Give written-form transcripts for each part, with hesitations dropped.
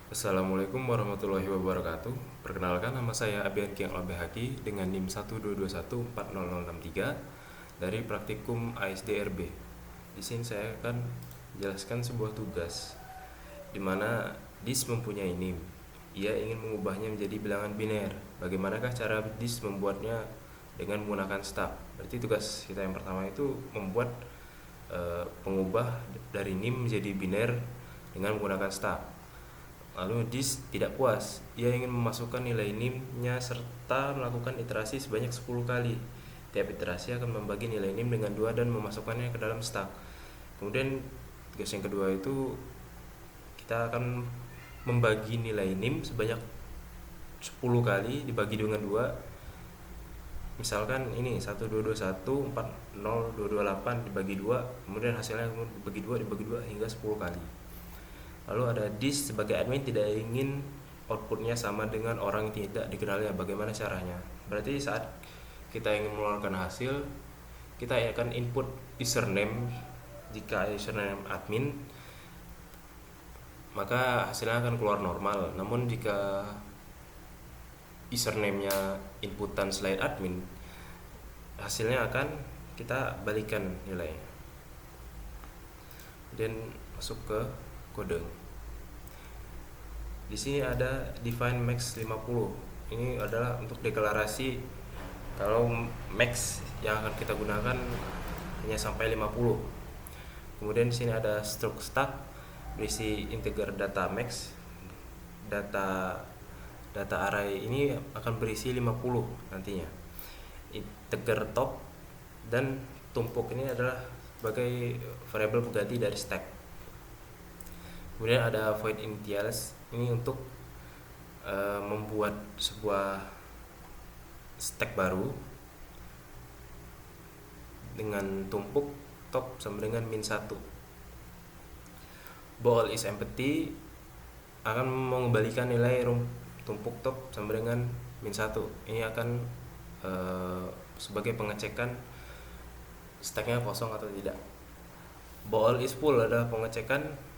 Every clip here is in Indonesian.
Assalamualaikum warahmatullahi wabarakatuh. Perkenalkan, nama saya Abian Kiang Labehaki dengan NIM 122140063 dari Praktikum ASDRB. Di sini saya akan jelaskan sebuah tugas di mana DIS mempunyai NIM. Ia ingin mengubahnya menjadi bilangan biner. Bagaimanakah cara DIS membuatnya dengan menggunakan stub? Berarti tugas kita yang pertama itu membuat pengubah dari NIM menjadi biner dengan menggunakan stub. Lalu DIS tidak puas, ia ingin memasukkan nilai NIM-nya serta melakukan iterasi sebanyak 10 kali. Tiap iterasi akan membagi nilai NIM dengan 2 dan memasukkannya ke dalam stack. Kemudian tugas yang kedua itu kita akan membagi nilai NIM sebanyak 10 kali dibagi dengan 2. Misalkan ini 122140228 dibagi 2, kemudian hasilnya dibagi 2 hingga 10 kali. Lalu ada DIS sebagai admin tidak ingin outputnya sama dengan orang yang tidak dikenalnya. Bagaimana caranya? Berarti saat kita ingin mengeluarkan hasil, kita akan input username. Jika username admin, maka hasilnya akan keluar normal. Namun jika username-nya inputan selain admin, hasilnya akan kita balikan nilainya. Dan masuk ke kode. Di sini ada define max 50. Ini adalah untuk deklarasi kalau max yang akan kita gunakan hanya sampai 50. Kemudian di sini ada struct stack berisi integer data max. Data array ini akan berisi 50 nantinya. Integer top dan tumpuk ini adalah sebagai variabel pengganti dari stack. Kemudian ada void initialize, ini untuk membuat sebuah stack baru dengan tumpuk top sama dengan -1. Bool is empty akan mengembalikan nilai tumpuk top sama dengan -1. Ini akan sebagai pengecekan stacknya kosong atau tidak. Bool is full adalah pengecekan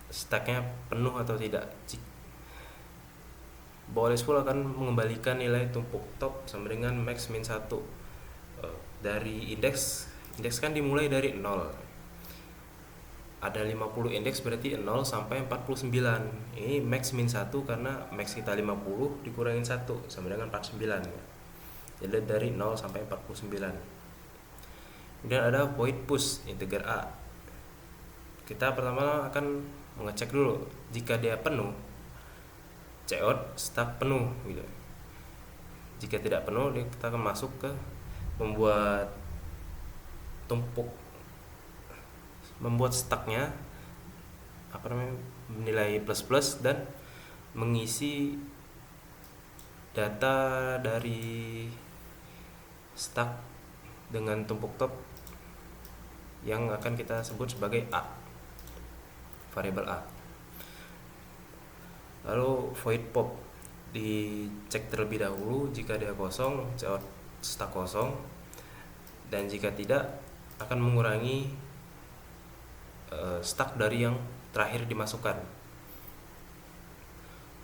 stacknya penuh atau tidak. Bool is full akan mengembalikan nilai tumpuk top sama dengan max -1. Dari indeks kan dimulai dari 0. Ada 50 indeks, berarti 0 sampai 49. Ini max -1 karena max kita 50 dikurangin 1 sama dengan 49. Jadi dari 0 sampai 49. Kemudian ada void push integer a. Kita pertama akan mengecek dulu, jika dia penuh, cout stack penuh gitu. Jika tidak penuh, kita akan masuk ke membuat stacknya nilai plus dan mengisi data dari stack dengan tumpuk top yang akan kita sebut sebagai a, variabel a. Lalu void pop dicek terlebih dahulu, jika dia kosong cout stack kosong, dan jika tidak akan mengurangi stack dari yang terakhir dimasukkan.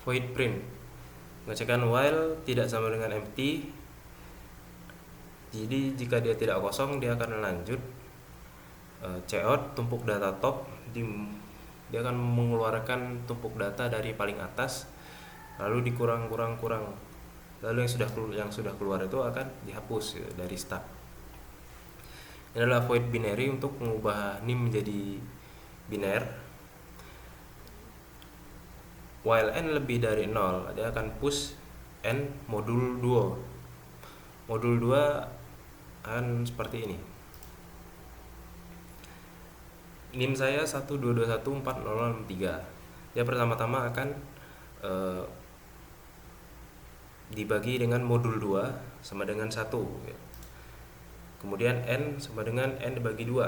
Void print mengecekkan while tidak sama dengan empty. Jadi jika dia tidak kosong, dia akan lanjut cout tumpuk data top, dia akan mengeluarkan tumpuk data dari paling atas, lalu dikurang, lalu yang sudah keluar itu akan dihapus dari stack. Ini adalah void binary untuk mengubah NIM menjadi biner. While n lebih dari 0, dia akan push n modul 2. Modul 2 akan seperti ini. NIM saya 122140063. Dia pertama-tama akan dibagi dengan modul 2 sama dengan 1. Kemudian n sama dengan n dibagi 2.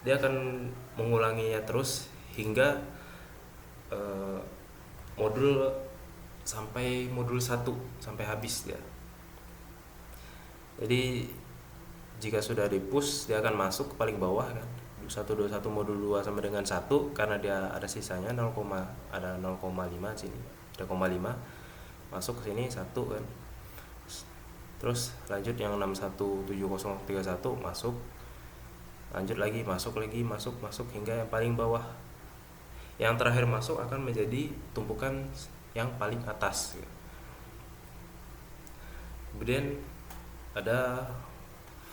Dia akan mengulanginya terus hingga modul sampai modul 1 sampai habis dia. Jadi jika sudah di push, dia akan masuk ke paling bawah kan, 121 modul 2 sama dengan 1 karena dia ada sisanya 0, ada 0,5 sini, ada 0,5 masuk ke sini 1 kan. Terus lanjut yang 617031 masuk, lanjut lagi masuk hingga yang paling bawah. Yang terakhir masuk akan menjadi tumpukan yang paling atas. Kemudian ada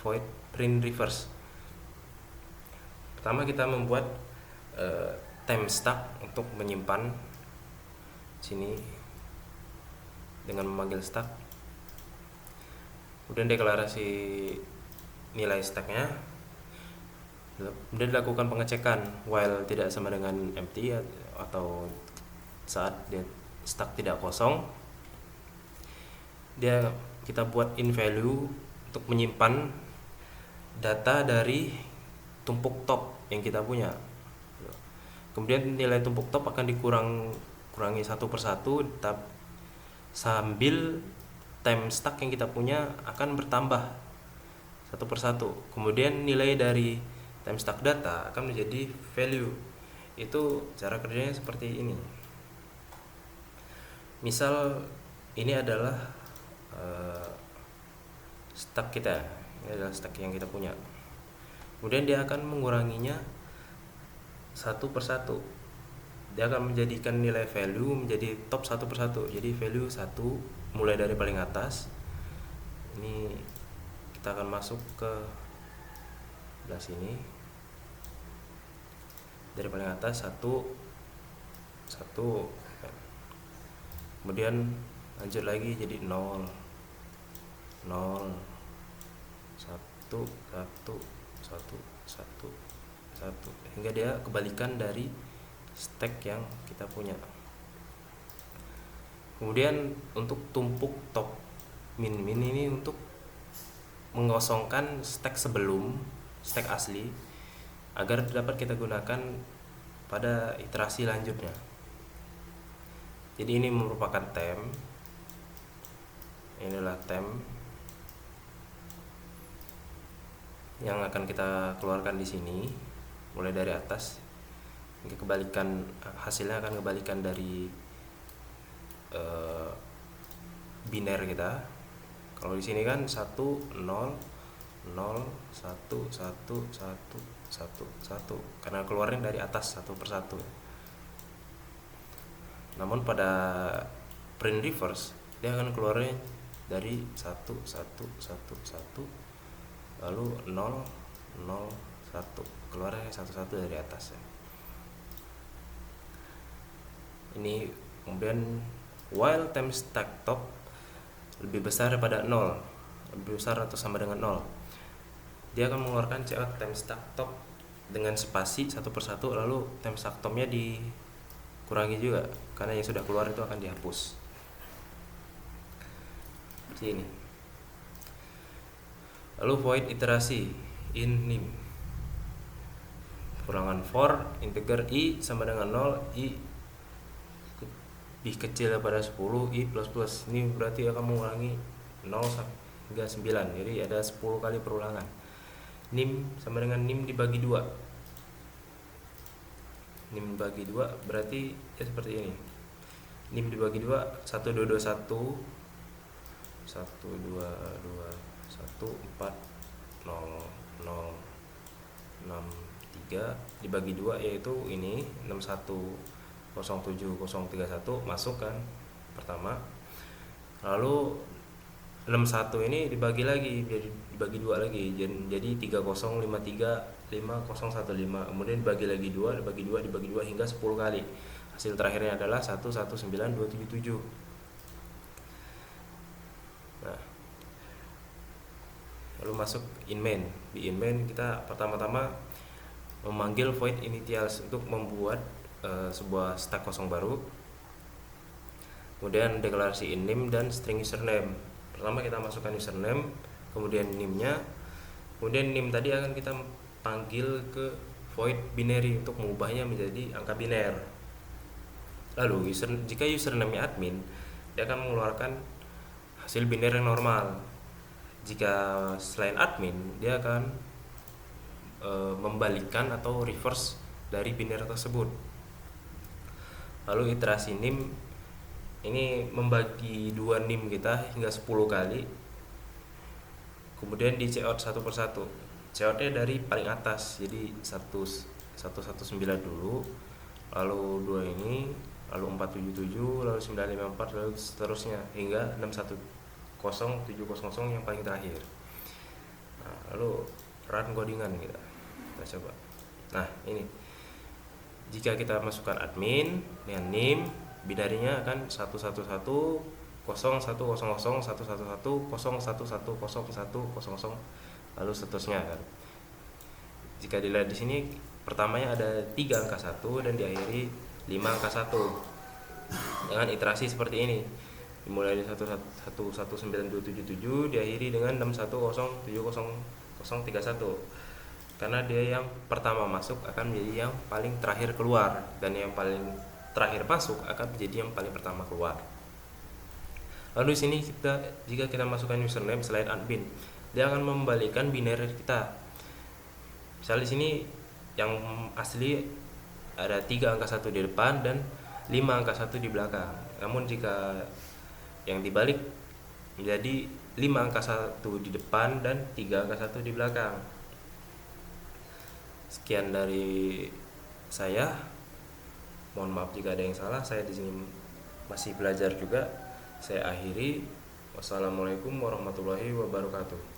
void print reverse. Pertama kita membuat time stack untuk menyimpan sini dengan memanggil stack. Kemudian deklarasi nilai stacknya. Kemudian dilakukan pengecekan while tidak sama dengan empty atau saat dia stack tidak kosong. Kita buat in value untuk menyimpan data dari tumpuk top yang kita punya. Kemudian nilai tumpuk top akan kurangi satu persatu, sambil time stack yang kita punya akan bertambah satu persatu. Kemudian nilai dari time stack data akan menjadi value. Itu cara kerjanya seperti ini. Misal ini adalah stack kita, ini adalah stack yang kita punya. Kemudian dia akan menguranginya satu persatu. Dia akan menjadikan nilai value menjadi top satu persatu. Jadi value 1 mulai dari paling atas. Ini kita akan masuk ke belah sini. Dari paling atas 1. Kemudian lanjut lagi jadi 0 1 1 hingga dia kebalikan dari stack yang kita punya. Kemudian untuk tumpuk top min ini untuk mengosongkan stack sebelum stack asli agar dapat kita gunakan pada iterasi lanjutnya. Jadi ini merupakan temp. Inilah temp yang akan kita keluarkan di sini mulai dari atas hingga kebalikan, hasilnya akan kebalikan dari biner kita. Kalau di sini kan 1 0 0 1 1 1 1 karena keluarin dari atas satu persatu. Namun pada print reverse dia akan keluarin dari 1 1 1 lalu 0 0 1, keluarnya satu-satu dari atas ya. Ini kemudian while time stack top lebih besar daripada 0, lebih besar atau sama dengan 0, dia akan mengeluarkan time stack top dengan spasi satu persatu, lalu time stack topnya dikurangi juga karena yang sudah keluar itu akan dihapus. Seperti ini. Lalu void iterasi in nim, ulangan for integer i sama dengan 0, i lebih kecil daripada 10, i plus plus. Ini berarti akan mengurangi 0 hingga 9, jadi ada 10 kali perulangan. Nim sama dengan nim dibagi 2. Nim dibagi 2 berarti ya seperti ini. Nim dibagi 2 1221 1221 4 0 0 6 3 dibagi 2 yaitu ini 6107031 masuk kan pertama. Lalu 61 ini dibagi lagi, jadi dibagi 2 lagi jadi 305351015. Kemudian dibagi lagi 2 dibagi 2 dibagi 2 hingga 10 kali. Hasil terakhirnya adalah 119277. Nah, lalu masuk in main. Di in main kita pertama-tama memanggil void initials untuk membuat sebuah stack kosong baru. Kemudian deklarasi in name dan string username. Pertama kita masukkan username, kemudian name-nya, kemudian name tadi akan kita panggil ke void binary untuk mengubahnya menjadi angka biner. Lalu jika username-nya admin, dia akan mengeluarkan hasil biner yang normal. Jika selain admin, dia akan membalikkan atau reverse dari biner tersebut. Lalu iterasi NIM ini membagi dua NIM kita hingga 10 kali, kemudian di cout satu persatu. Coutnya dari paling atas, jadi 119 dulu, lalu 2 ini, lalu 477, lalu 954, lalu seterusnya hingga 610700 yang paling terakhir. Nah, lalu run codingan kita coba. Nah, ini jika kita masukkan admin dengan NIM, binarinya akan 111.0.111.111.0.111.0.111.0.100 lalu seterusnya kan. Jika dilihat di sini pertamanya ada 3 angka 1 dan diakhiri 5 angka 1 dengan iterasi seperti ini, dimulai dari 1119277 diakhiri dengan 610700031, karena dia yang pertama masuk akan menjadi yang paling terakhir keluar, dan yang paling terakhir masuk akan menjadi yang paling pertama keluar. Lalu di sini jika kita masukkan username selain admin, dia akan membalikan biner kita. Misal di sini yang asli ada 3 angka 1 di depan dan 5 angka 1 di belakang. Namun jika yang dibalik menjadi 5 angka 1 di depan dan 3 angka 1 di belakang. Sekian dari saya. Mohon maaf jika ada yang salah. Saya di sini masih belajar juga. Saya akhiri. Wassalamualaikum warahmatullahi wabarakatuh.